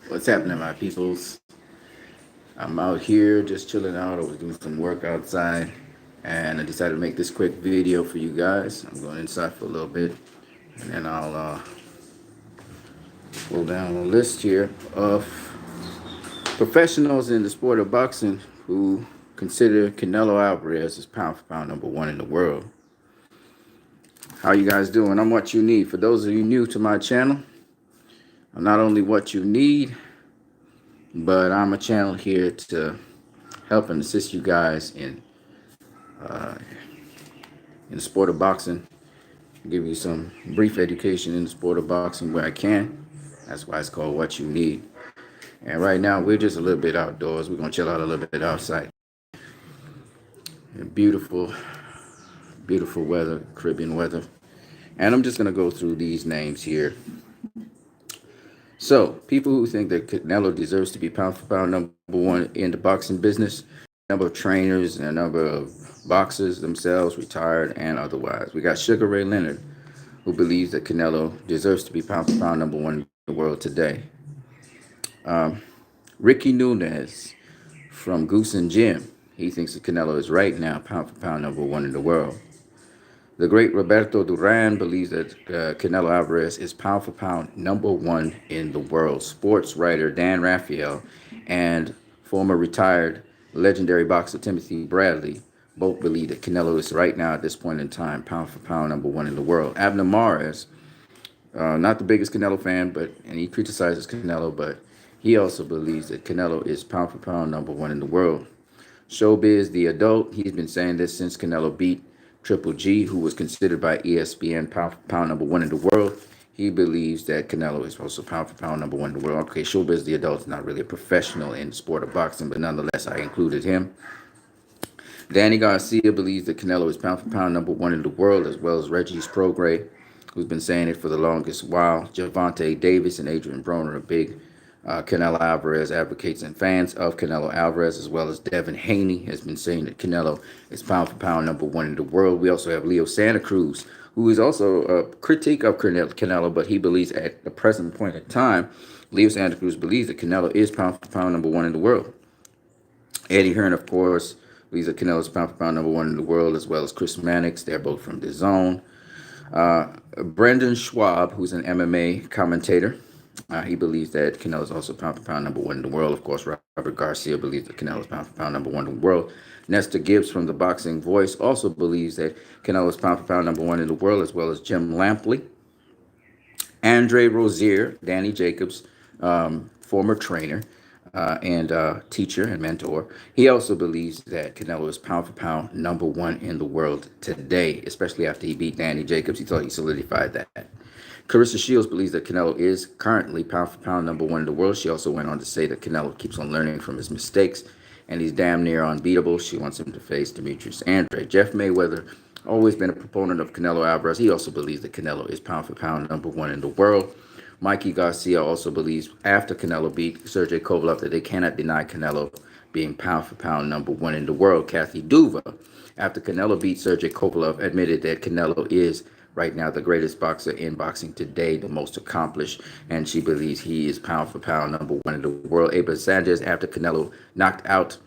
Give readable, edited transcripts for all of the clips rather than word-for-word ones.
What's happening, my peoples? I'm out here just chilling out. I was doing some work outside and I decided to make this quick video for you guys. I'm going inside for a little bit and then I'll pull down a list here of professionals in the sport of boxing who consider Canelo Alvarez as pound for pound number one in the world. How you guys doing? I'm what you need. For those of you new to my channel, I'm not only what you need, but I'm a channel here to help and assist you guys in the sport of boxing, give you some brief education in the sport of boxing where I can. That's why it's called What You Need. And right now we're just a little bit outdoors. We're gonna chill out a little bit outside. And beautiful weather, Caribbean weather. And I'm just gonna go through these names here. So, people who think that Canelo deserves to be pound for pound number one in the boxing business, number of trainers and a number of boxers themselves, retired and otherwise. We got Sugar Ray Leonard, who believes that Canelo deserves to be pound for pound number one in the world today. Ricky Nunez from Goose and Jim, he thinks that Canelo is right now pound for pound number one in the world. The great Roberto Duran believes that Canelo Alvarez is pound for pound number one in the world. Sports writer Dan Raphael and former retired legendary boxer Timothy Bradley both believe that Canelo is right now at this point in time pound for pound number one in the world. Abner Mares, not the biggest Canelo fan, and he criticizes Canelo, but he also believes that Canelo is pound for pound number one in the world. Showbiz the adult, he's been saying this since Canelo beat Triple G, who was considered by ESPN pound for pound number one in the world. He believes that Canelo is also pound for pound number one in the world. Okay, Showbiz the adult is not really a professional in the sport of boxing, but nonetheless, I included him. Danny Garcia believes that Canelo is pound for pound number one in the world, as well as Regis Prograis, who's been saying it for the longest while. Javante Davis and Adrian Broner are big Canelo Alvarez advocates and fans of Canelo Alvarez, as well as Devin Haney has been saying that Canelo is pound for pound number one in the world. We also have Leo Santa Cruz, who is also a critique of Canelo, but he believes at the present point in time, Leo Santa Cruz believes that Canelo is pound for pound number one in the world. Eddie Hearn, of course, believes that Canelo is pound for pound number one in the world, as well as Chris Mannix. They're both from the zone. Brendan Schwab, who's an MMA commentator, he believes that Canelo is also pound for pound number one in the world. Of course, Robert Garcia believes that Canelo is pound for pound number one in the world. Nestor Gibbs from the Boxing Voice also believes that Canelo is pound for pound number one in the world, as well as Jim Lampley. Andre Rozier, Danny Jacobs, former trainer and teacher and mentor. He also believes that Canelo is pound for pound number one in the world today, especially after he beat Danny Jacobs. He thought he solidified that. Carissa Shields believes that Canelo is currently pound for pound number one in the world. She also went on to say that Canelo keeps on learning from his mistakes and he's damn near unbeatable. She wants him to face Demetrius Andrade. Jeff Mayweather, always been a proponent of Canelo Alvarez. He also believes that Canelo is pound for pound number one in the world. Mikey Garcia also believes after Canelo beat Sergey Kovalev that they cannot deny Canelo being pound for pound number one in the world. Kathy Duva, after Canelo beat Sergey Kovalev, admitted that Canelo is right now the greatest boxer in boxing today, the most accomplished, and she believes he is pound for pound number one in the world. Abel Sanchez, after Canelo knocked out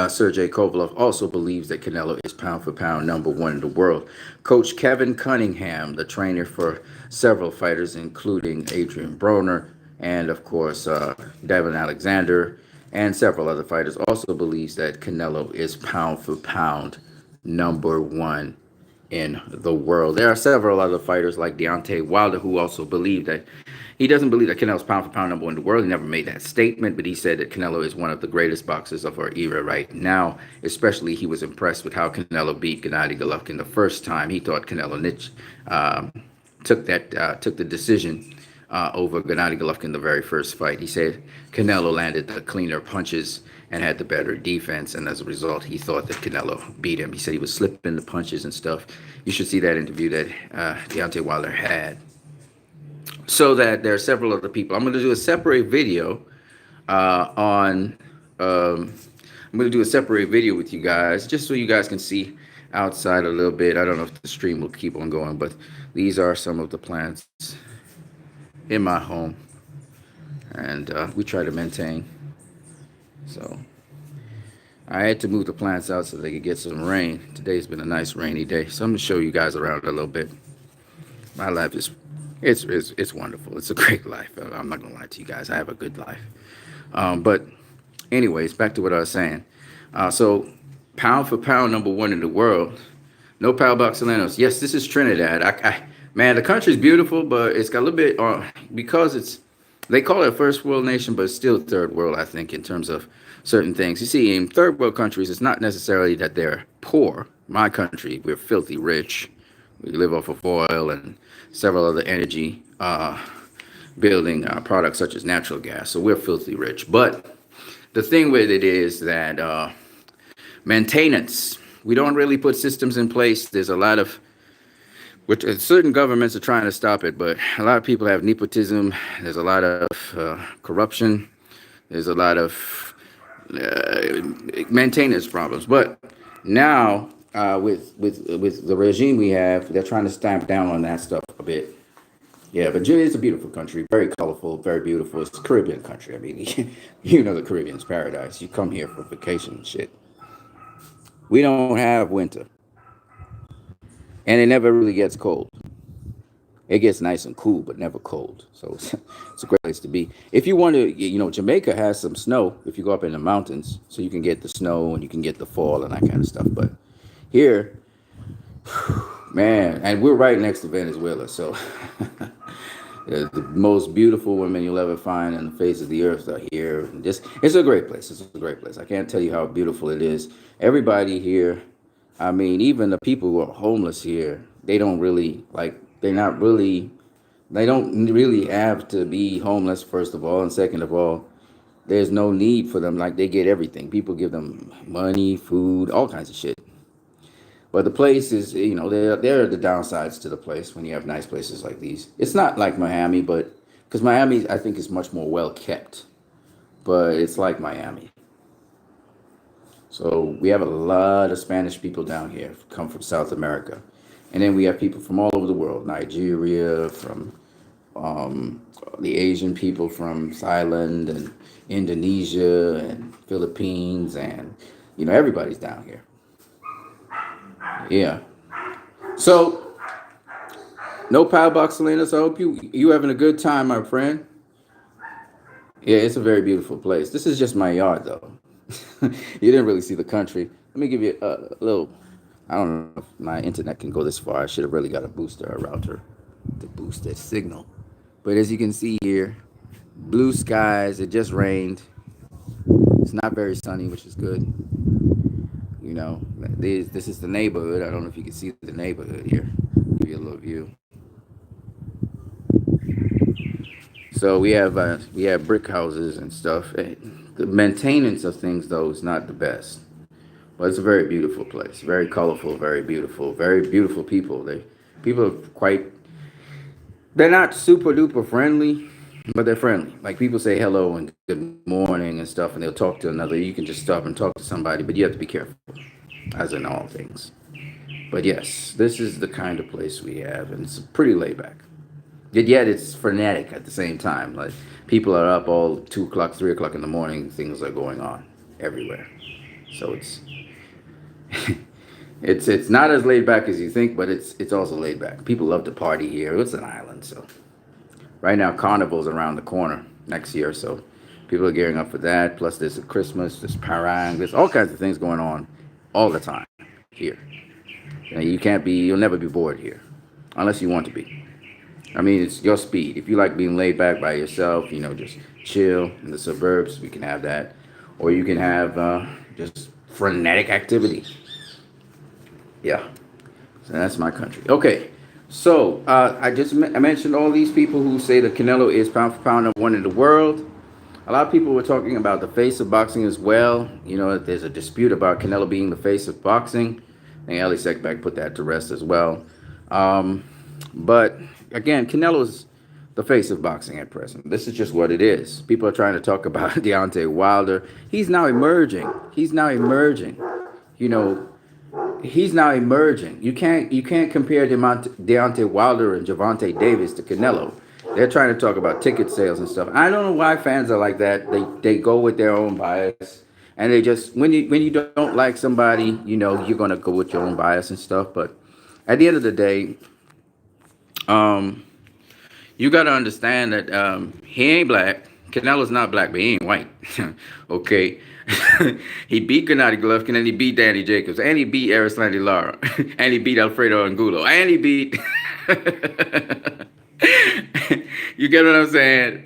Sergey Kovalev, also believes that Canelo is pound for pound number one in the world. Coach Kevin Cunningham, the trainer for several fighters, including Adrian Broner and, of course, Devin Alexander and several other fighters, also believes that Canelo is pound for pound number one in the world. There are several other fighters like Deontay Wilder who also believe that he doesn't believe that Canelo's pound for pound number one in the world. He never made that statement, but he said that Canelo is one of the greatest boxers of our era right now. Especially, he was impressed with how Canelo beat Gennady Golovkin the first time. He thought Canelo took the decision over Gennady Golovkin the very first fight. He said Canelo landed the cleaner punches and had the better defense, and as a result, he thought that Canelo beat him. He said he was slipping the punches and stuff. You should see that interview that Deontay Wilder had. So that there are several other people. I'm going to do a separate video on. I'm going to do a separate video with you guys, just so you guys can see outside a little bit. I don't know if the stream will keep on going, but these are some of the plants in my home. and we try to maintain. So I had to move the plants out so they could get some rain. Today's been a nice rainy day, so I'm gonna show you guys around a little bit. My life is, it's wonderful. It's a great life. I'm not gonna lie to you guys. I have a good life. But anyways, back to what I was saying. So pound for pound, number one in the world. No Pal Boxalanos. Yes, this is Trinidad. Man, the country's beautiful, but it's got a little bit because it's they call it a first world nation, but it's still third world, I think, in terms of certain things. You see, in third world countries, it's not necessarily that they're poor. My country, we're filthy rich. We live off of oil and several other energy building products such as natural gas. So we're filthy rich. But the thing with it is that maintenance. We don't really put systems in place. There's a lot of, which certain governments are trying to stop it, but a lot of people have nepotism. There's a lot of corruption. There's a lot of maintenance problems. But now with the regime we have, they're trying to stamp down on that stuff a bit. Yeah, but it's a beautiful country, very colorful, very beautiful. It's a Caribbean country. I mean, you know the Caribbean's paradise. You come here for vacation and shit. We don't have winter, and it never really gets cold. It gets nice and cool, but never cold. So it's a great place to be. If you want to, Jamaica has some snow if you go up in the mountains, so you can get the snow and you can get the fall and that kind of stuff. But here, man, and we're right next to Venezuela, so the most beautiful women you'll ever find on the face of the earth are here. And just, it's a great place. It's a great place. I can't tell you how beautiful it is. Everybody here, I mean, even the people who are homeless here, they don't really they don't really have to be homeless, first of all. And second of all, there's no need for them. Like, they get everything. People give them money, food, all kinds of shit. But the place is, there are the downsides to the place when you have nice places like these. It's not like Miami, but because Miami, I think, is much more well kept. But it's like Miami. So we have a lot of Spanish people down here, come from South America. And then we have people from all over the world, Nigeria, from the Asian people from Thailand and Indonesia and Philippines, and, everybody's down here. Yeah. So, no Pal Boxalinas. I hope you having a good time, my friend. Yeah, it's a very beautiful place. This is just my yard, though. You didn't really see the country. Let me give you a little. I don't know if my internet can go this far. I should have really got a booster, a router, to boost that signal. But as you can see here, blue skies. It just rained. It's not very sunny, which is good. This is the neighborhood. I don't know if you can see the neighborhood here. Give you a little view. So we have brick houses and stuff. The maintenance of things, though, is not the best. But it's a very beautiful place. Very colorful, very beautiful people. People are they're not super duper friendly, but they're friendly. Like, people say hello and good morning and stuff, and they'll talk to another. You can just stop and talk to somebody, but you have to be careful, as in all things. But yes, this is the kind of place we have, and it's pretty laid back. Yet it's frenetic at the same time. Like, people are up all 2 o'clock, 3 o'clock in the morning. Things are going on everywhere. So it's it's not as laid back as you think, but it's also laid back. People love to party here. It's an island, so right now Carnival's around the corner next year, so people are gearing up for that. Plus, there's a Christmas, there's parang, there's all kinds of things going on all the time here. You'll never be bored here, unless you want to be. I mean, it's your speed. If you like being laid back by yourself, just chill in the suburbs, we can have that. Or you can have just frenetic activity. Yeah. So that's my country. Okay. So I mentioned all these people who say that Canelo is pound for pound number one in the world. A lot of people were talking about the face of boxing as well. There's a dispute about Canelo being the face of boxing. I think Ali Sekbak put that to rest as well. But again, Canelo's the face of boxing at present. This is just what it is. People are trying to talk about Deontay Wilder. He's now emerging. He's now emerging. You can't compare Deontay Wilder and Gervonta Davis to Canelo. They're trying to talk about ticket sales and stuff. I don't know why fans are like that. They go with their own bias, and they just when you don't like somebody, you're gonna go with your own bias and stuff. But at the end of the day, um, you got to understand that he ain't black. Canelo's not black, but he ain't white. Okay. He beat Gennady Golovkin, and he beat Danny Jacobs, and he beat Arislandi Lara, and he beat Alfredo Angulo, and he beat. You get what I'm saying?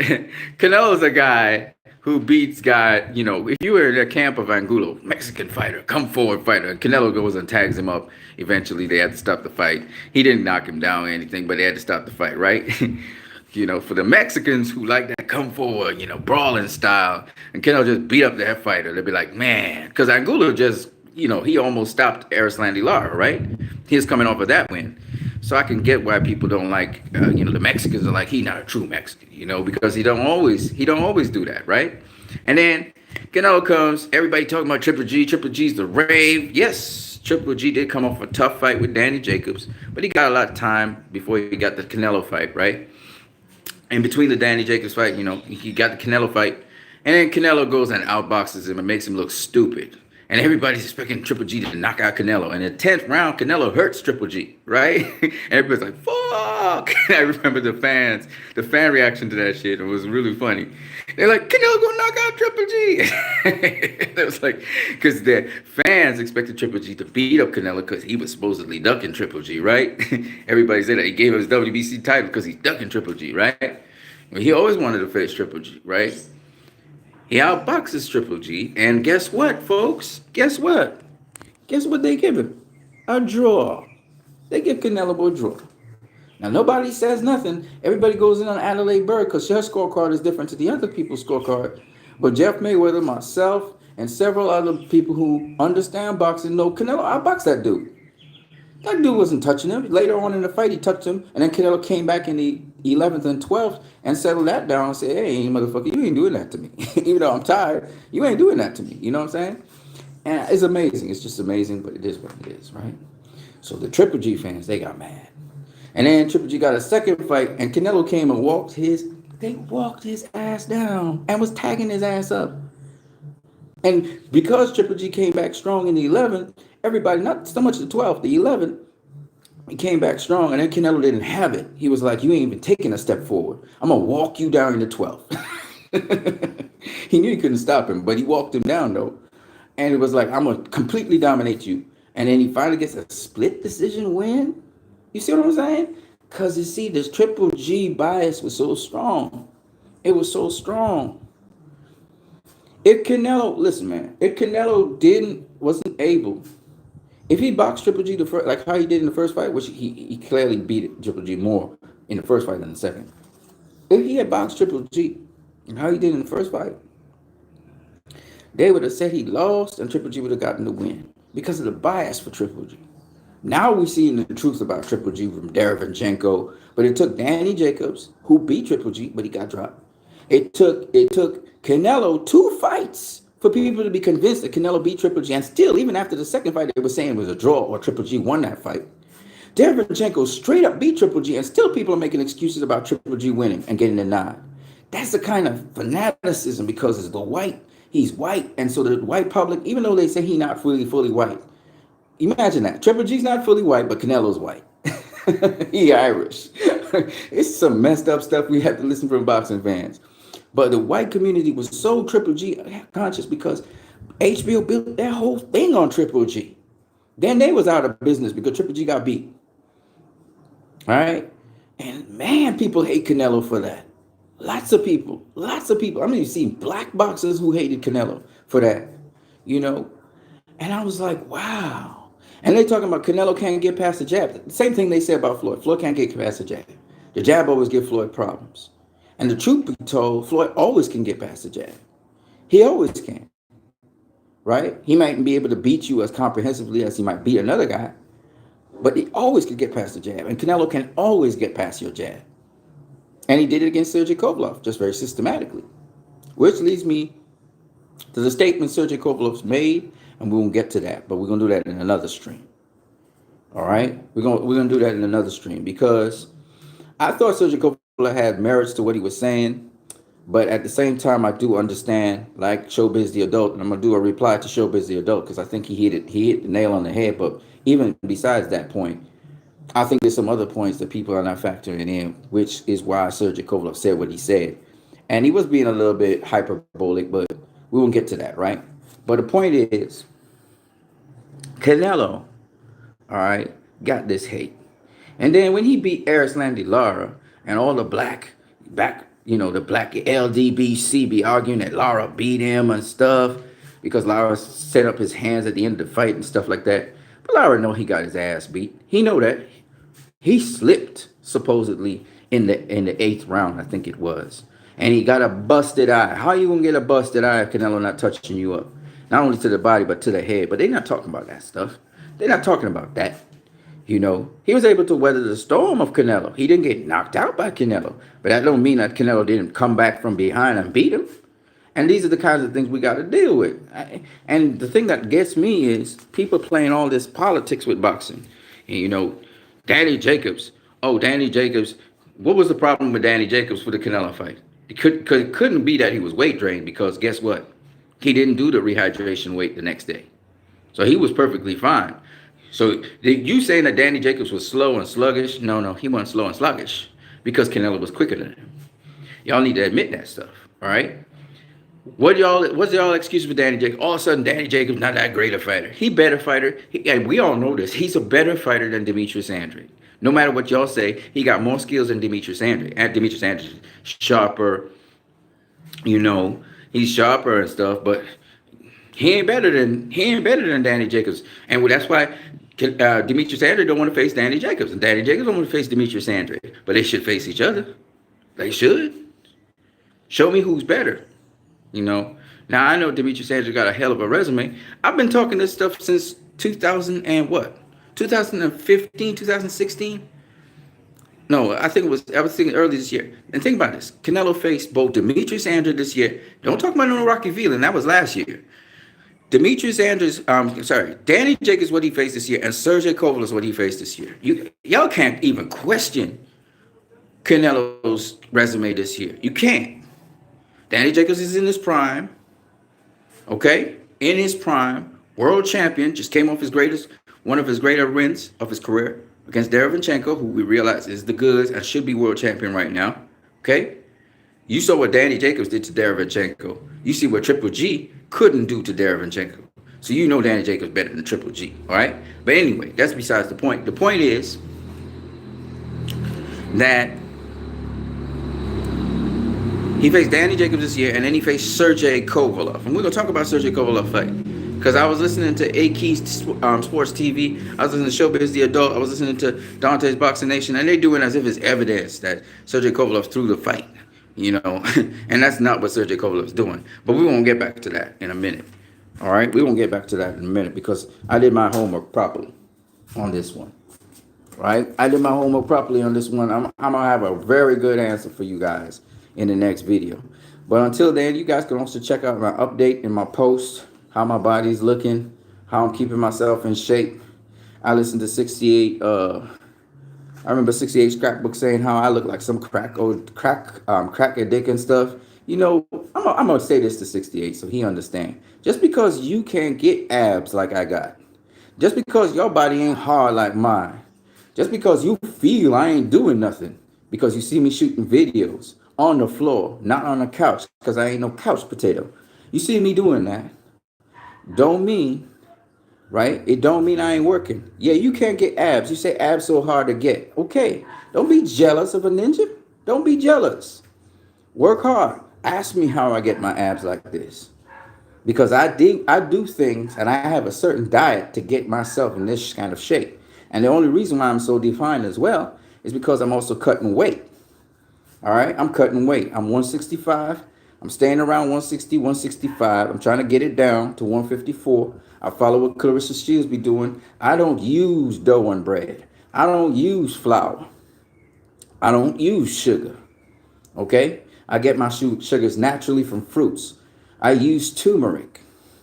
Canelo's a guy who beats guy. If you were in the camp of Angulo, Mexican fighter, come forward fighter, and Canelo goes and tags him up. Eventually, they had to stop the fight. He didn't knock him down or anything, but they had to stop the fight, right? For the Mexicans who like that come forward, brawling style, and Canelo just beat up that fighter, they'd be like, man, because Angulo just, he almost stopped Arislandi Lara, right? He was coming off of that win. So I can get why people don't like, the Mexicans are like, he not a true Mexican, because he don't always do that, right? And then Canelo comes, everybody talking about Triple G. Triple G's the rave. Yes, Triple G did come off a tough fight with Danny Jacobs, but he got a lot of time before he got the Canelo fight, right? In between the Danny Jacobs fight, he got the Canelo fight, and then Canelo goes and outboxes him and makes him look stupid. And everybody's expecting Triple G to knock out Canelo. And in the 10th round, Canelo hurts Triple G, right? And everybody's like, fuck. And I remember the fan reaction to that shit. It was really funny. They're like, Canelo gonna knock out Triple G. It was like, because the fans expected Triple G to beat up Canelo because he was supposedly ducking Triple G, right? Everybody said that he gave him his WBC title because he's ducking Triple G, right? Well, he always wanted to face Triple G, right? He outboxes Triple G, and guess what, folks? Guess what? Guess what they give him? A draw. They give Canelo a draw. Now, nobody says nothing. Everybody goes in on Adelaide Bird because her scorecard is different to the other people's scorecard. But Jeff Mayweather, myself, and several other people who understand boxing know Canelo outboxed that dude. That dude wasn't touching him. Later on in the fight, he touched him, and then Canelo came back in the 11th and 12th and settled that down and said, hey, motherfucker, you ain't doing that to me. Even though I'm tired, you ain't doing that to me. You know what I'm saying? And it's amazing. It's just amazing, but it is what it is, right? So the Triple G fans, they got mad. And then Triple G got a second fight, and Canelo came and they walked his ass down and was tagging his ass up. And because Triple G came back strong in the 11th, everybody, not so much the 12th, the 11th, he came back strong, and then Canelo didn't have it. He was like, you ain't even taking a step forward. I'm going to walk you down in the 12th. He knew he couldn't stop him, but he walked him down, though. And it was like, I'm going to completely dominate you. And then he finally gets a split decision win. You see what I'm saying? Because, you see, this Triple G bias was so strong. It was so strong. If Canelo, listen, man, if Canelo wasn't able, if he boxed Triple G the first, like how he did in the first fight, which he clearly beat Triple G more in the first fight than the second. If he had boxed Triple G and how he did in the first fight, they would have said he lost and Triple G would have gotten the win because of the bias for Triple G. Now we're seeing the truth about Triple G from Derevyanchenko, but it took Danny Jacobs, who beat Triple G, but he got dropped. It took Canelo 2 fights for people to be convinced that Canelo beat Triple G. And still, even after the second fight, they were saying it was a draw or Triple G won that fight. Derevyanchenko straight up beat Triple G, and still people are making excuses about Triple G winning and getting the nod. That's the kind of fanaticism because it's the white. He's white, and so the white public, even though they say he's not fully white, imagine that. Triple G's not fully white, but Canelo's white. He Irish. It's some messed up stuff we have to listen from boxing fans. But the white community was so Triple G conscious because HBO built that whole thing on Triple G. Then they was out of business because Triple G got beat. All right? And man, people hate Canelo for that. Lots of people. I mean, you see black boxers who hated Canelo for that, And I was like, wow. And they talking about Canelo can't get past the jab. The same thing they say about Floyd. Floyd can't get past the jab. The jab always gives Floyd problems. And the truth be told, Floyd always can get past the jab. He always can. Right? He might be able to beat you as comprehensively as he might beat another guy. But he always can get past the jab. And Canelo can always get past your jab. And he did it against Sergey Kovalev, just very systematically. Which leads me to the statement Sergey Kovalev's made. And we won't get to that. But we're going to do that in another stream. All right? We're going to do that in another stream. Because I thought Sergey Kovalev had merits to what he was saying, but at the same time, I do understand, like Showbiz the Adult, and I'm gonna do a reply to Showbiz the Adult because I think he hit the nail on the head. But even besides that point, I think there's some other points that people are not factoring in, which is why Sergey Kovalev said what he said, and he was being a little bit hyperbolic, but we won't get to that, right? But the point is, Canelo, all right, got this hate. And then when he beat Erislandy Lara and all the the black LDBC be arguing that Lara beat him and stuff because Lara set up his hands at the end of the fight and stuff like that. But Lara know he got his ass beat. He know that. He slipped supposedly in the eighth round, I think it was. And he got a busted eye. How you gonna get a busted eye if Canelo not touching you up? Not only to the body, but to the head. But they're not talking about that stuff. They're not talking about that. He was able to weather the storm of Canelo. He didn't get knocked out by Canelo. But that don't mean that Canelo didn't come back from behind and beat him. And these are the kinds of things we got to deal with. And the thing that gets me is people playing all this politics with boxing. And, Danny Jacobs. Oh, Danny Jacobs. What was the problem with Danny Jacobs for the Canelo fight? It couldn't be that he was weight drained because guess what? He didn't do the rehydration weight the next day. So he was perfectly fine. So you saying that Danny Jacobs was slow and sluggish? No, he wasn't slow and sluggish because Canelo was quicker than him. Y'all need to admit that stuff, all right? What's y'all excuse for Danny Jacobs? All of a sudden, Danny Jacobs not that great a fighter. He better fighter. And we all know this. He's a better fighter than Demetrius Andrade. No matter what y'all say, he got more skills than Demetrius Andrade. And Demetrius Andrade sharper, he's sharper and stuff, but he ain't better than Danny Jacobs. And that's why Demetrius Andrade don't want to face Danny Jacobs, and Danny Jacobs don't want to face Demetrius Andrade. But they should face each other. They should. Show me who's better. Now I know Demetrius Andrade got a hell of a resume. I've been talking this stuff since 2000 and what? 2015, 2016? No, I was thinking early this year. And think about this. Canelo faced both Demetrius Andrade this year. Don't talk about no Rocky Veland. That was last year. Danny Jacobs what he faced this year, and Sergey Kovalev is what he faced this year. Y'all can't even question Canelo's resume this year. You can't. Danny Jacobs is in his prime. Okay? In his prime. World champion. Just came off one of his greater wins of his career against Derevyanchenko, who we realize is the goods and should be world champion right now. Okay? You saw what Danny Jacobs did to Derevyanchenko. You see what Triple G couldn't do to Derevyanchenko. So Danny Jacobs better than Triple G. All right? But anyway, that's besides the point. The point is that he faced Danny Jacobs this year, and then he faced Sergey Kovalev. And we're going to talk about Sergey Kovalev fight. Because I was listening to A-Key Sports TV. I was listening to Showbiz the Adult. I was listening to Dante's Boxing Nation. And they're doing as if it's evidence that Sergey Kovalev threw the fight. And that's not what Sergey Kovalev's doing. But we won't get back to that in a minute. All right? We won't get back to that in a minute because I did my homework properly on this one. Right? I did my homework properly on this one. I'm going to have a very good answer for you guys in the next video. But until then, you guys can also check out my update in my post, how my body's looking, how I'm keeping myself in shape. I listened to 68, I remember 68 Scrapbook saying how I look like some crack addict and stuff. I'm going to say this to 68 so he understand. Just because you can't get abs like I got, just because your body ain't hard like mine, just because you feel I ain't doing nothing, because you see me shooting videos on the floor, not on the couch, because I ain't no couch potato. You see me doing that. Don't mean, right? It don't mean I ain't working. Yeah, you can't get abs. You say abs so hard to get. Okay. Don't be jealous of a ninja. Don't be jealous. Work hard. Ask me how I get my abs like this. Because I do things and I have a certain diet to get myself in this kind of shape. And the only reason why I'm so defined as well is because I'm also cutting weight. All right? I'm cutting weight. I'm 165. I'm staying around 160, 165. I'm trying to get it down to 154. I follow what Clarissa Shields be doing. I don't use dough and bread. I don't use flour. I don't use sugar. Okay? I get my sugars naturally from fruits. I use turmeric.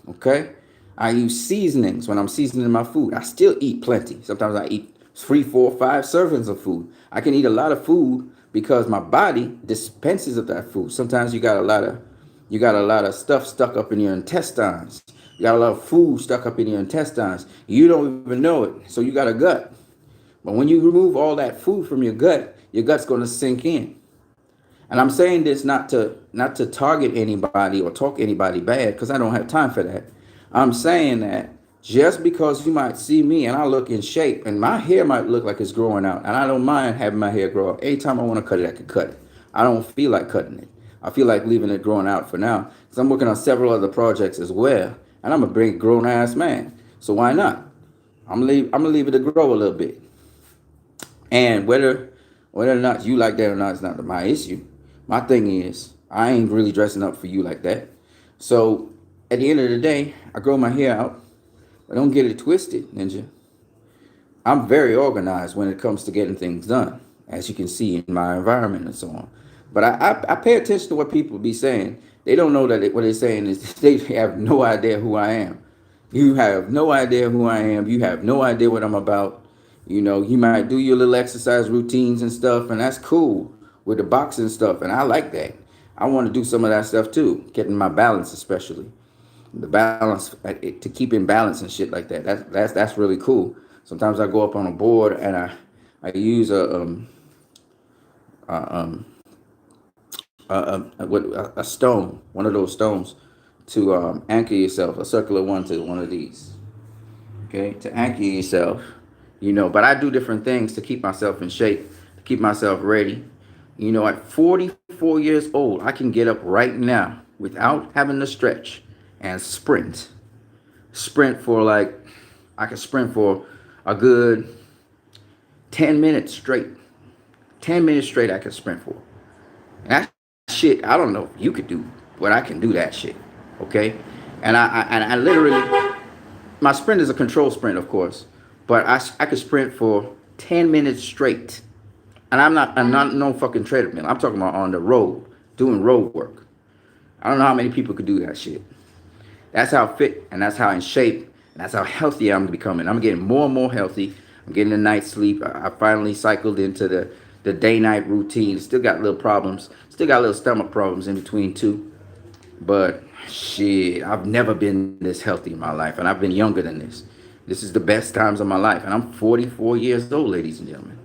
Okay? I use seasonings when I'm seasoning my food. I still eat plenty. Sometimes I eat 3, 4, 5 servings of food. I can eat a lot of food because my body dispenses of that food. Sometimes you got a lot of stuff stuck up in your intestines. You got a lot of food stuck up in your intestines. You don't even know it. So you got a gut. But when you remove all that food from your gut's going to sink in. And I'm saying this not to target anybody or talk anybody bad, because I don't have time for that. I'm saying that just because you might see me and I look in shape and my hair might look like it's growing out, and I don't mind having my hair grow out. Anytime I want to cut it, I can cut it. I don't feel like cutting it. I feel like leaving it growing out for now, because I'm working on several other projects as well, and I'm a big grown ass man. So why not? I'm gonna leave it to grow a little bit. And whether or not you like that or not is not my issue. My thing is, I ain't really dressing up for you like that. So at the end of the day, I grow my hair out, but don't get it twisted, Ninja. I'm very organized when it comes to getting things done, as you can see in my environment and so on. But I pay attention to what people be saying. They don't know that what they're saying is they have no idea who I am. You have no idea who I am. You have no idea what I'm about. You might do your little exercise routines and stuff, and that's cool with the boxing stuff, and I like that. I want to do some of that stuff too, getting my balance, especially the balance to keep in balance and shit like that. That's really cool. Sometimes I go up on a board and I use a stone, one of those stones, to anchor yourself, a circular one to one of these. Okay, to anchor yourself. But I do different things to keep myself in shape, to keep myself ready. At 44 years old, I can get up right now without having to stretch and sprint. Sprint for I can sprint for a good 10 minutes straight. 10 minutes straight I can sprint for. And that shit, I don't know if you could do, but I can do that shit. Okay? And I literally, my sprint is a control sprint, of course, but I could sprint for 10 minutes straight. And I'm not no fucking treadmill. I'm talking about on the road, doing road work. I don't know how many people could do that shit. That's how fit and that's how in shape and that's how healthy I'm becoming. I'm getting more and more healthy. I'm getting a night's sleep. I finally cycled into the day-night routine. Still got little problems. Still got little stomach problems in between too. But shit, I've never been this healthy in my life, and I've been younger than this. This is the best times of my life, and I'm 44 years old, ladies and gentlemen.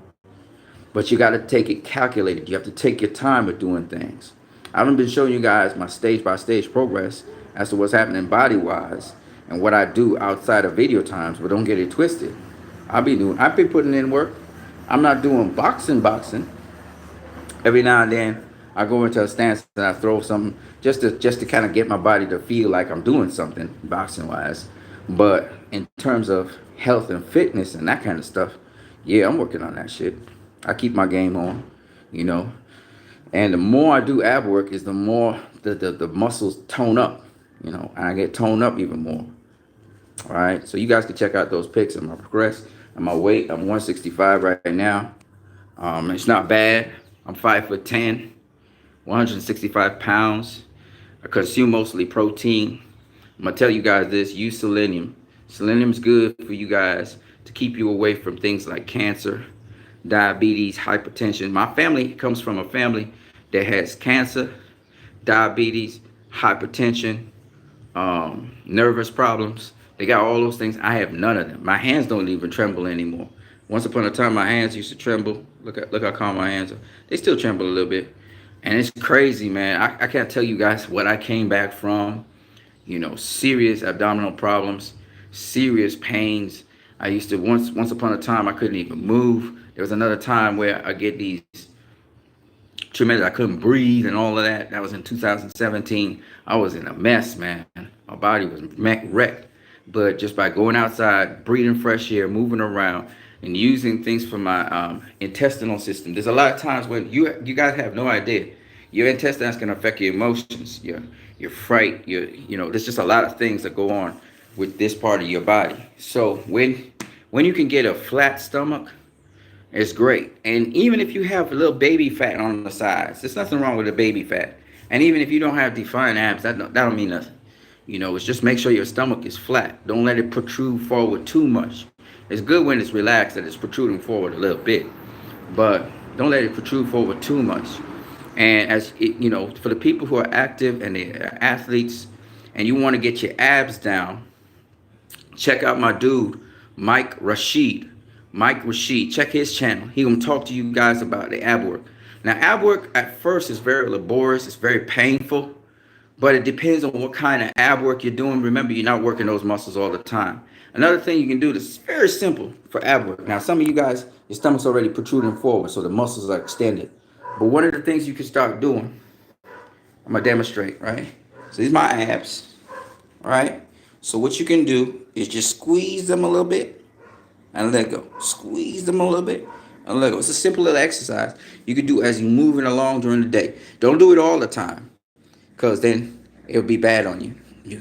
But you got to take it calculated. You have to take your time with doing things. I haven't been showing you guys my stage by stage progress as to what's happening body wise and what I do outside of video times, but don't get it twisted. I've been putting in work. I'm not doing boxing. Every now and then I go into a stance and I throw something just to kind of get my body to feel like I'm doing something boxing wise. But in terms of health and fitness and that kind of stuff, yeah, I'm working on that shit. I keep my game on, you know. And the more I do ab work is the more the muscles tone up, and I get toned up even more. All right. So you guys can check out those pics of my progress and my weight. I'm 165 right now. It's not bad. I'm 5'10", 165 pounds. I consume mostly protein. I'm gonna tell you guys this: use selenium. Selenium's good for you guys to keep you away from things like cancer, diabetes, hypertension. My family comes from a family that has cancer, diabetes, hypertension, nervous problems. They got all those things. I have none of them. My hands don't even tremble anymore. Once upon a time, my hands used to tremble. Look how calm my hands are. They still tremble a little bit. And it's crazy, man. I can't tell you guys what I came back from. Serious abdominal problems, serious pains. I used to, once upon a time, I couldn't even move. There was another time where I get these tremendous, I couldn't breathe and all of that. That was in 2017. I was in a mess, man. My body was wrecked. But just by going outside, breathing fresh air, moving around, and using things for my intestinal system. There's a lot of times when you guys have no idea. Your intestines can affect your emotions, your fright, there's just a lot of things that go on with this part of your body. So when you can get a flat stomach, it's great. And even if you have a little baby fat on the sides, there's nothing wrong with the baby fat. And even if you don't have defined abs, that don't mean nothing. It's just make sure your stomach is flat. Don't let it protrude forward too much. It's good when it's relaxed that it's protruding forward a little bit. But Don't let it protrude forward too much. And as it, you know, for the people who are active and they're athletes, and you want to get your abs down, check out my dude, Mike Rashid. Mike Rashid. Check his channel. He gonna talk to you guys about the ab work. Now, ab work at first is very laborious. It's very painful, but it depends on what kind of ab work you're doing. Remember, you're not working those muscles all the time. Another thing you can do that's very simple for ab work. Now, some of you guys, your stomach's already protruding forward, so the muscles are extended. But one of the things you can start doing, I'm gonna demonstrate, right? So these are my abs, right? So what you can do is just squeeze them a little bit and let go. Squeeze them a little bit and let go. It's a simple little exercise you can do as you're moving along during the day. Don't do it all the time, because then it'll be bad on you,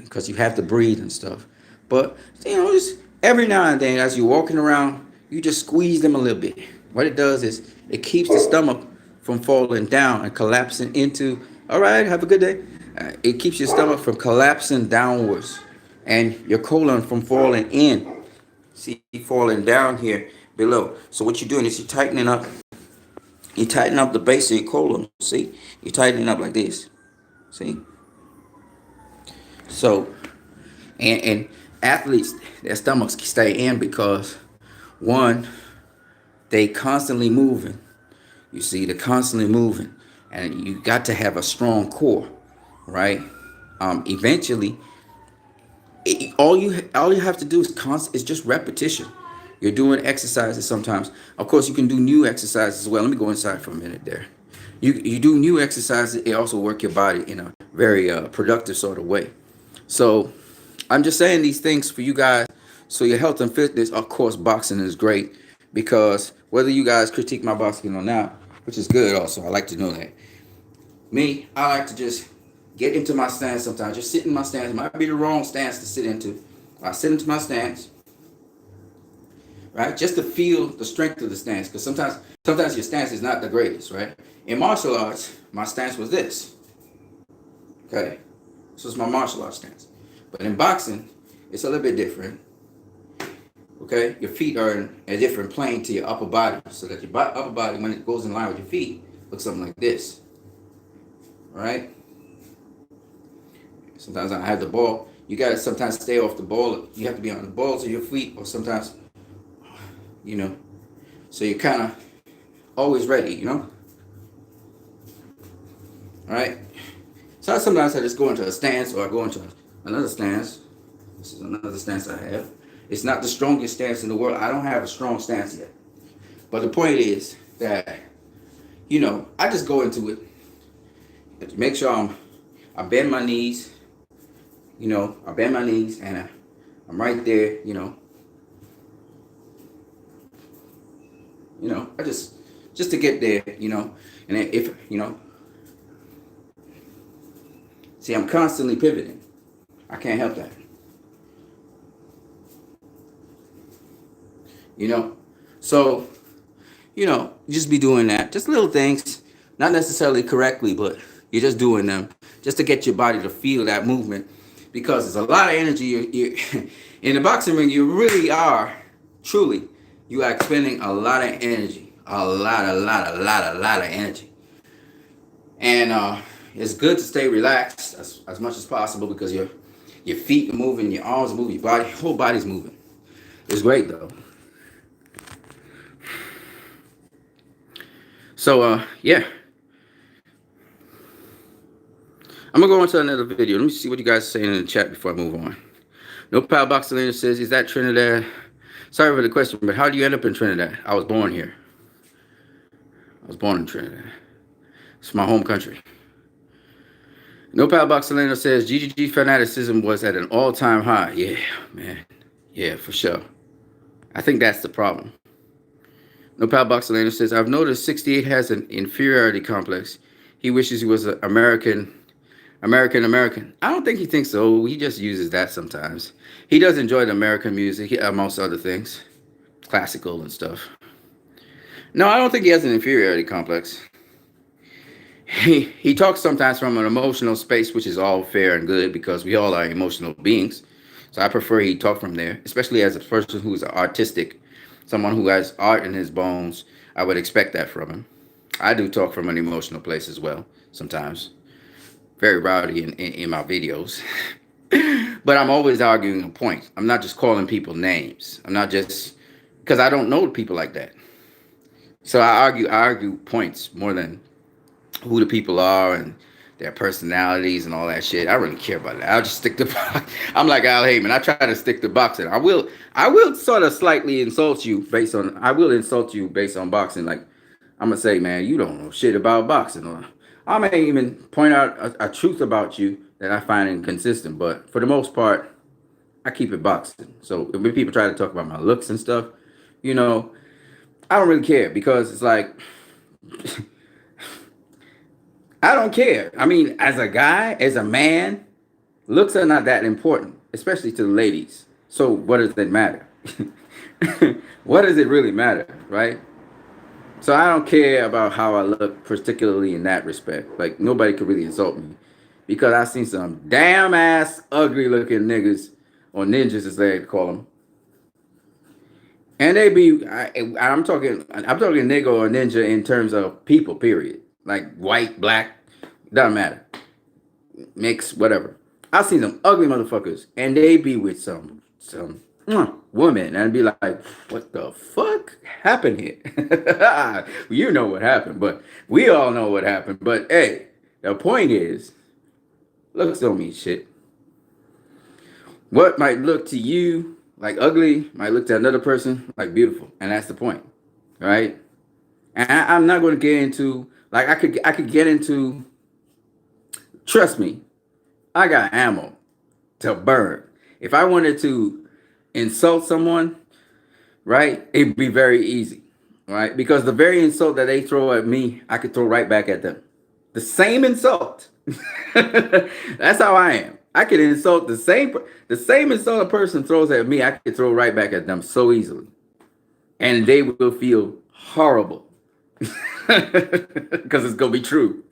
because you have to breathe and stuff. But just every now and then as you're walking around, you just squeeze them a little bit. What it does is it keeps the stomach from falling down and collapsing into, all right, have a good day. It keeps your stomach from collapsing downwards and your colon from falling in. See, falling down here below. So what you're doing is you're tightening up. You tighten up the base of your colon. See, you're tightening up like this. See. So, and athletes, their stomachs stay in because, one, they constantly moving. You see, they're constantly moving, and you got to have a strong core, right? Eventually, all you have to do is just repetition. You're doing exercises sometimes. Of course, you can do new exercises as well. Let me go inside for a minute there. You do new exercises. It also work your body in a very productive sort of way. So I'm just saying these things for you guys. So your health and fitness, of course, boxing is great, because whether you guys critique my boxing or not, which is good also, I like to know that. Me, I like to just get into my stance sometimes. Just sit in my stance. It might be the wrong stance to sit into. I sit into my stance, right? Just to feel the strength of the stance. Because sometimes your stance is not the greatest, right? In martial arts, my stance was this. Okay? This was my martial arts stance. But in boxing, it's a little bit different. Okay? Your feet are in a different plane to your upper body. So that your upper body, when it goes in line with your feet, looks something like this. All right? Sometimes I have the ball. You got to sometimes stay off the ball. You have to be on the balls of your feet, or sometimes, so you're kind of always ready, All right? So sometimes I just go into a stance, or I go into another stance. This is another stance I have. It's not the strongest stance in the world. I don't have a strong stance yet. But the point is that, I just go into it. Make sure I bend my knees. I bend my knees and I'm right there, I just to get there, and if, see, I'm constantly pivoting. I can't help that. So, just be doing that. Just little things, not necessarily correctly, but you're just doing them just to get your body to feel that movement. Because there's a lot of energy. You in the boxing ring, you really are, truly, you are expending a lot of energy. A lot of energy. And it's good to stay relaxed as much as possible, because your feet are moving, your arms are moving, your whole body's moving. It's great, though. So, yeah. I'm going to go on to another video. Let me see what you guys are saying in the chat before I move on. No Pal Boxalina says, is that Trinidad? Sorry for the question, but how do you end up in Trinidad? I was born here. I was born in Trinidad. It's my home country. No Pal Boxalina says, GGG fanaticism was at an all-time high. Yeah, man. Yeah, for sure. I think that's the problem. No Pal Boxalina says, I've noticed 68 has an inferiority complex. He wishes he was an American. I don't think he thinks so. He just uses that sometimes. He does enjoy the American music, amongst other things. Classical and stuff. No, I don't think he has an inferiority complex. He talks sometimes from an emotional space, which is all fair and good, because we all are emotional beings. So I prefer he talk from there, especially as a person who's artistic, someone who has art in his bones. I would expect that from him. I do talk from an emotional place as well sometimes. Very rowdy in my videos. But I'm always arguing a point. I'm not just calling people names. I'm not just because I don't know people like that. So I argue points more than who the people are and their personalities and all that shit. I really care about that. I'll just stick to. I'm like Al Heyman. I try to stick to boxing. I will sort of slightly insult you based on. I will insult you based on boxing. Like I'm gonna say, man, you don't know shit about boxing. Or I may even point out a truth about you that I find inconsistent. But for the most part, I keep it boxing. So when people try to talk about my looks and stuff, you know, I don't really care because it's like I don't care. I mean, as a guy, as a man, looks are not that important, especially to the ladies. So what does that matter? What does it really matter, right? So I don't care about how I look, particularly in that respect. Like nobody could really insult me because I've seen some damn ass ugly looking niggas or ninjas as they call them, and they be. I'm talking nigga or ninja in terms of people. Period. Like white, black, doesn't matter. Mix, whatever. I've seen some ugly motherfuckers, and they be with some woman, and I'd be like, "What the fuck happened here?" You know what happened, but we all know what happened. But hey, the point is, looks don't mean shit. What might look to you like ugly might look to another person like beautiful, and that's the point, right? And I'm not going to get into like I could get into. Trust me, I got ammo to burn. If I wanted to insult someone, right, it'd be very easy, right? Because the very insult that they throw at me, I could throw right back at them. The same insult. That's how I am. I can insult the same insult a person throws at me, I could throw right back at them so easily. And they will feel horrible. Because it's gonna be true.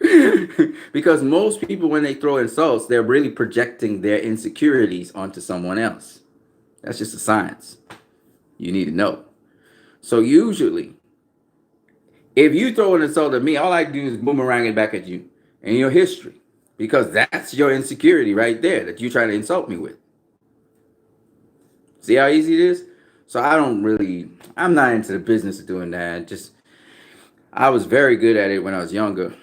Because most people, when they throw insults, they're really projecting their insecurities onto someone else. That's just a science. You need to know. So usually, if you throw an insult at me, all I do is boomerang it back at you and your history. Because that's your insecurity right there that you're trying to insult me with. See how easy it is? So I'm not into the business of doing that. Just I was very good at it when I was younger.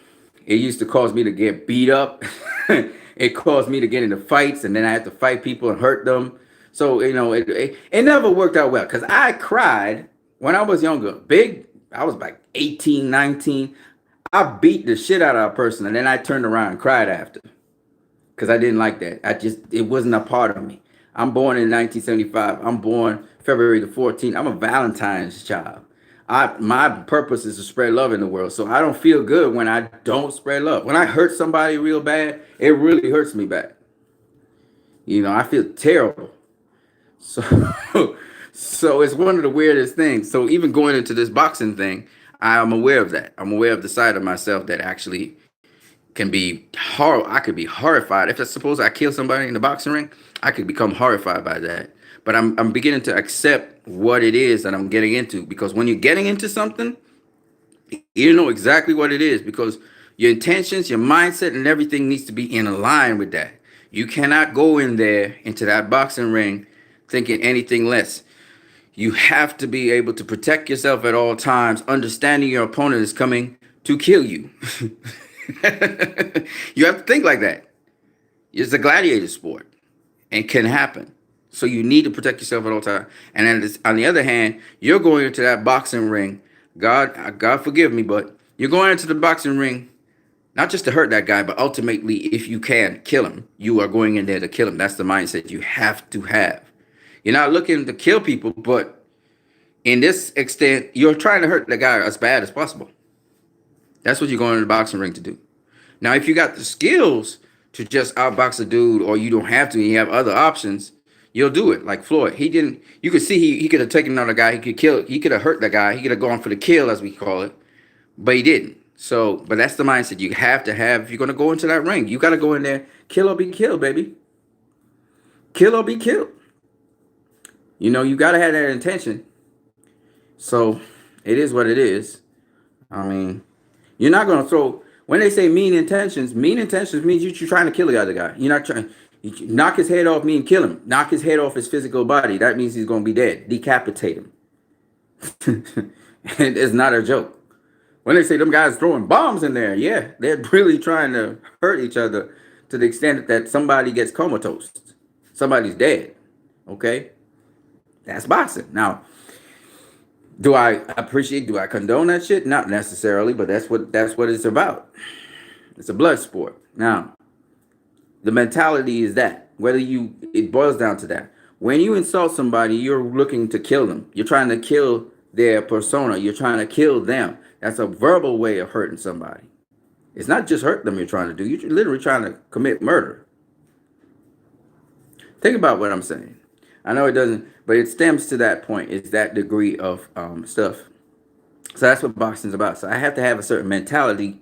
It used to cause me to get beat up. It caused me to get into fights, and then I had to fight people and hurt them. So it never worked out well because I cried when I was younger. Big, I was like 18, 19. I beat the shit out of a person, and then I turned around and cried after because I didn't like that. It wasn't a part of me. I'm born in 1975. I'm born February the 14th. I'm a Valentine's child. My purpose is to spread love in the world. So I don't feel good when I don't spread love. When I hurt somebody real bad, it really hurts me bad. I feel terrible. So so it's one of the weirdest things. So even going into this boxing thing, I'm aware of that. I'm aware of the side of myself that actually can be horrible. I could be horrified. If I suppose I kill somebody in the boxing ring, I could become horrified by that. But I'm beginning to accept what it is that I'm getting into because when you're getting into something, you know exactly what it is because your intentions, your mindset, and everything needs to be in line with that. You cannot go in there into that boxing ring thinking anything less. You have to be able to protect yourself at all times, understanding your opponent is coming to kill you. You have to think like that. It's a gladiator sport and can happen. So you need to protect yourself at all times. And then on the other hand, you're going into that boxing ring. God forgive me, but you're going into the boxing ring not just to hurt that guy, but ultimately, if you can kill him, you are going in there to kill him. That's the mindset you have to have. You're not looking to kill people, but in this extent, you're trying to hurt the guy as bad as possible. That's what you're going to the boxing ring to do. Now, if you got the skills to just outbox a dude, or you don't have to, and you have other options, you'll do it. Like Floyd, he didn't. You could see he could have taken another guy. He could kill. He could have hurt the guy. He could have gone for the kill, as we call it, but he didn't. So, but that's the mindset you have to have if you're going to go into that ring. You got to go in there, kill or be killed, baby. Kill or be killed. You got to have that intention. So, it is what it is. I mean, You're not gonna throw. When they say mean intentions means you're trying to kill the other guy. You're not trying. You knock his head off, mean kill him. Knock his head off his physical body. That means he's gonna be dead. Decapitate him. And it's not a joke. When they say them guys throwing bombs in there, yeah, they're really trying to hurt each other to the extent that somebody gets comatose, somebody's dead. Okay, that's boxing. Now, do I appreciate? Do I condone that shit? Not necessarily, but that's what it's about. It's a blood sport. Now, the mentality is that whether it boils down to that. When you insult somebody, you're looking to kill them. You're trying to kill their persona. You're trying to kill them. That's a verbal way of hurting somebody. It's not just hurt them you're trying to do. You're literally trying to commit murder. Think about what I'm saying. I know it doesn't, but it stems to that point. It's that degree of stuff. So that's what boxing's about. So I have to have a certain mentality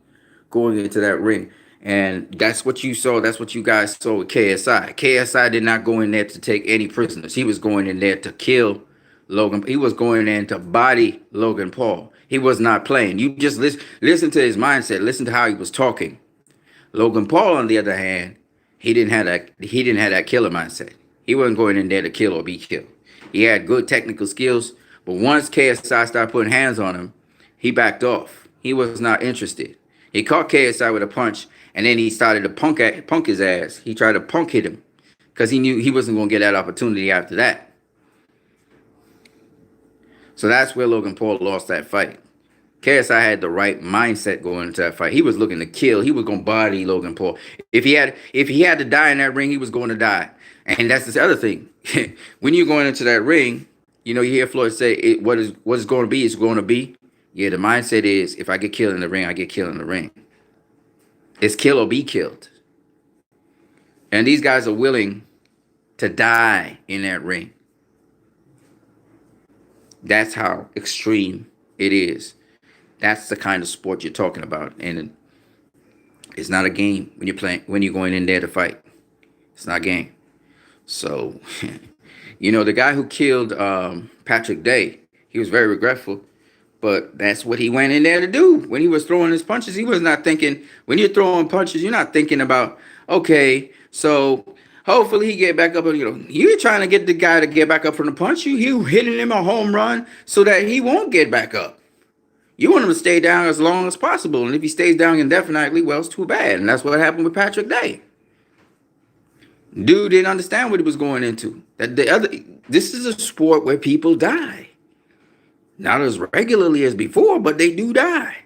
going into that ring. And that's what you saw. That's what you guys saw with KSI. KSI did not go in there to take any prisoners. He was going in there to kill Logan. He was going in to body Logan Paul. He was not playing. You just listen to his mindset. Listen to how he was talking. Logan Paul, on the other hand, he didn't have that killer mindset. He wasn't going in there to kill or be killed. He had good technical skills, but once KSI started putting hands on him, he backed off. He was not interested. He caught KSI with a punch, and then he started to punk his ass. He tried to punk hit him because he knew he wasn't going to get that opportunity after that. So that's where Logan Paul lost that fight. KSI had the right mindset going into that fight. He was looking to kill. He was going to body Logan Paul. If he had to die in that ring, he was going to die. And that's the other thing. When you're going into that ring, you hear Floyd say, what is going to be is going to be. Yeah, the mindset is, if I get killed in the ring, I get killed in the ring. It's kill or be killed. And these guys are willing to die in that ring. That's how extreme it is. That's the kind of sport you're talking about. And it's not a game when you're going in there to fight. It's not a game. So, the guy who killed Patrick Day, he was very regretful. But that's what he went in there to do. When he was throwing his punches, he was not thinking, when you're throwing punches, you're not thinking about, okay, so hopefully he get back up. You're trying to get the guy to get back up from the punch. You hitting him a home run so that he won't get back up. You want him to stay down as long as possible. And if he stays down indefinitely, well, it's too bad. And that's what happened with Patrick Day. Dude didn't understand what he was going into. This is a sport where people die. Not as regularly as before, but they do die.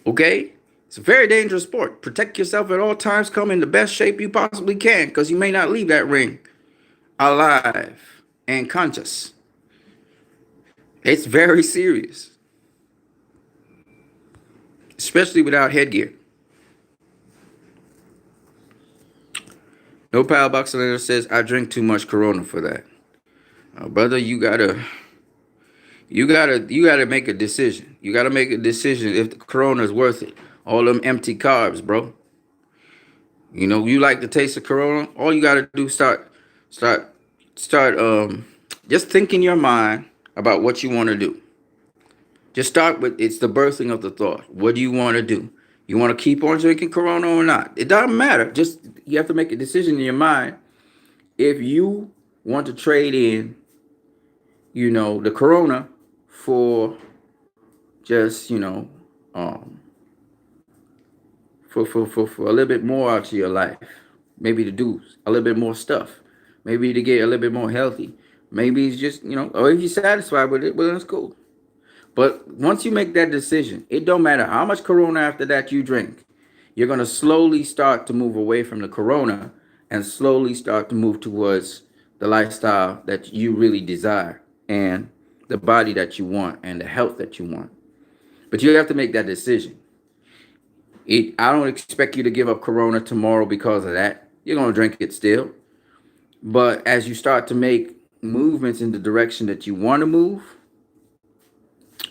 Okay? It's a very dangerous sport. Protect yourself at all times. Come in the best shape you possibly can, because you may not leave that ring alive and conscious. It's very serious. Especially without headgear. No Power Boxer says, I drink too much Corona for that. Brother, you gotta make a decision. You gotta make a decision if the Corona is worth it. All them empty carbs, bro. You like the taste of Corona. All you gotta do start. Just think in your mind about what you want to do. Just start with it's the birthing of the thought. What do you want to do? You want to keep on drinking Corona or not? It doesn't matter. Just you have to make a decision in your mind. If you want to trade in the Corona for just, for a little bit more out of your life. Maybe to do a little bit more stuff. Maybe to get a little bit more healthy. Maybe it's just, or if you're satisfied with it, well, that's cool. But once you make that decision, it don't matter how much Corona after that you drink. You're going to slowly start to move away from the Corona and slowly start to move towards the lifestyle that you really desire and the body that you want and the health that you want. But you have to make that decision. I don't expect you to give up Corona tomorrow because of that. You're going to drink it still. But as you start to make movements in the direction that you want to move,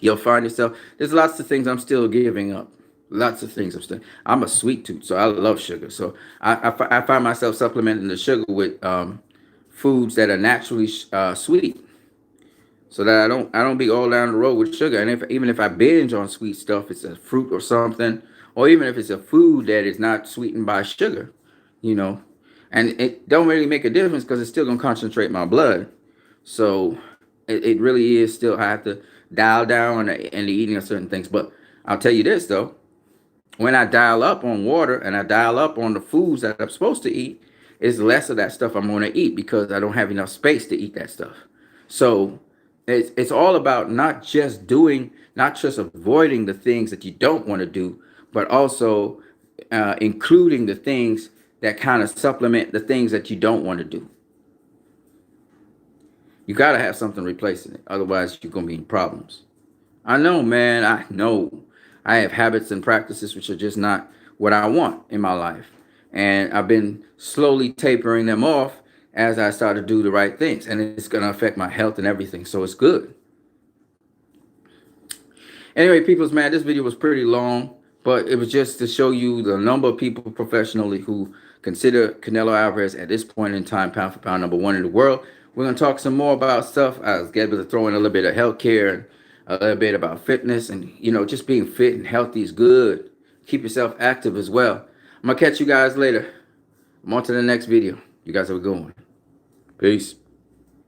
you'll find yourself, there's lots of things I'm still giving up. Lots of things I'm a sweet tooth, so I love sugar. So I find myself supplementing the sugar with foods that are naturally sweet. so that I don't be all down the road with sugar. And if even if I binge on sweet stuff, it's a fruit or something, or even if it's a food that is not sweetened by sugar, you know, and it don't really make a difference because it's still gonna concentrate my blood. So it really is still I have to dial down and the eating of certain things. But I'll tell you this though, when I dial up on water and I dial up on the foods that I'm supposed to eat, it's less of that stuff I'm going to eat because I don't have enough space to eat that stuff. So it's all about not just avoiding the things that you don't want to do, but also including the things that kind of supplement the things that you don't want to do. You got to have something replacing it. Otherwise, you're going to be in problems. I know, man. I know. I have habits and practices which are just not what I want in my life. And I've been slowly tapering them off as I start to do the right things. And it's going to affect my health and everything. So it's good. Anyway, peoples, man, this video was pretty long, but it was just to show you the number of people professionally who consider Canelo Alvarez at this point in time pound for pound number one in the world. We're going to talk some more about stuff. I was able to throw in a little bit of healthcare and a little bit about fitness, and just being fit and healthy is good. Keep yourself active as well. I'm going to catch you guys later. I'm on to the next video. You guys have a good one. Peace.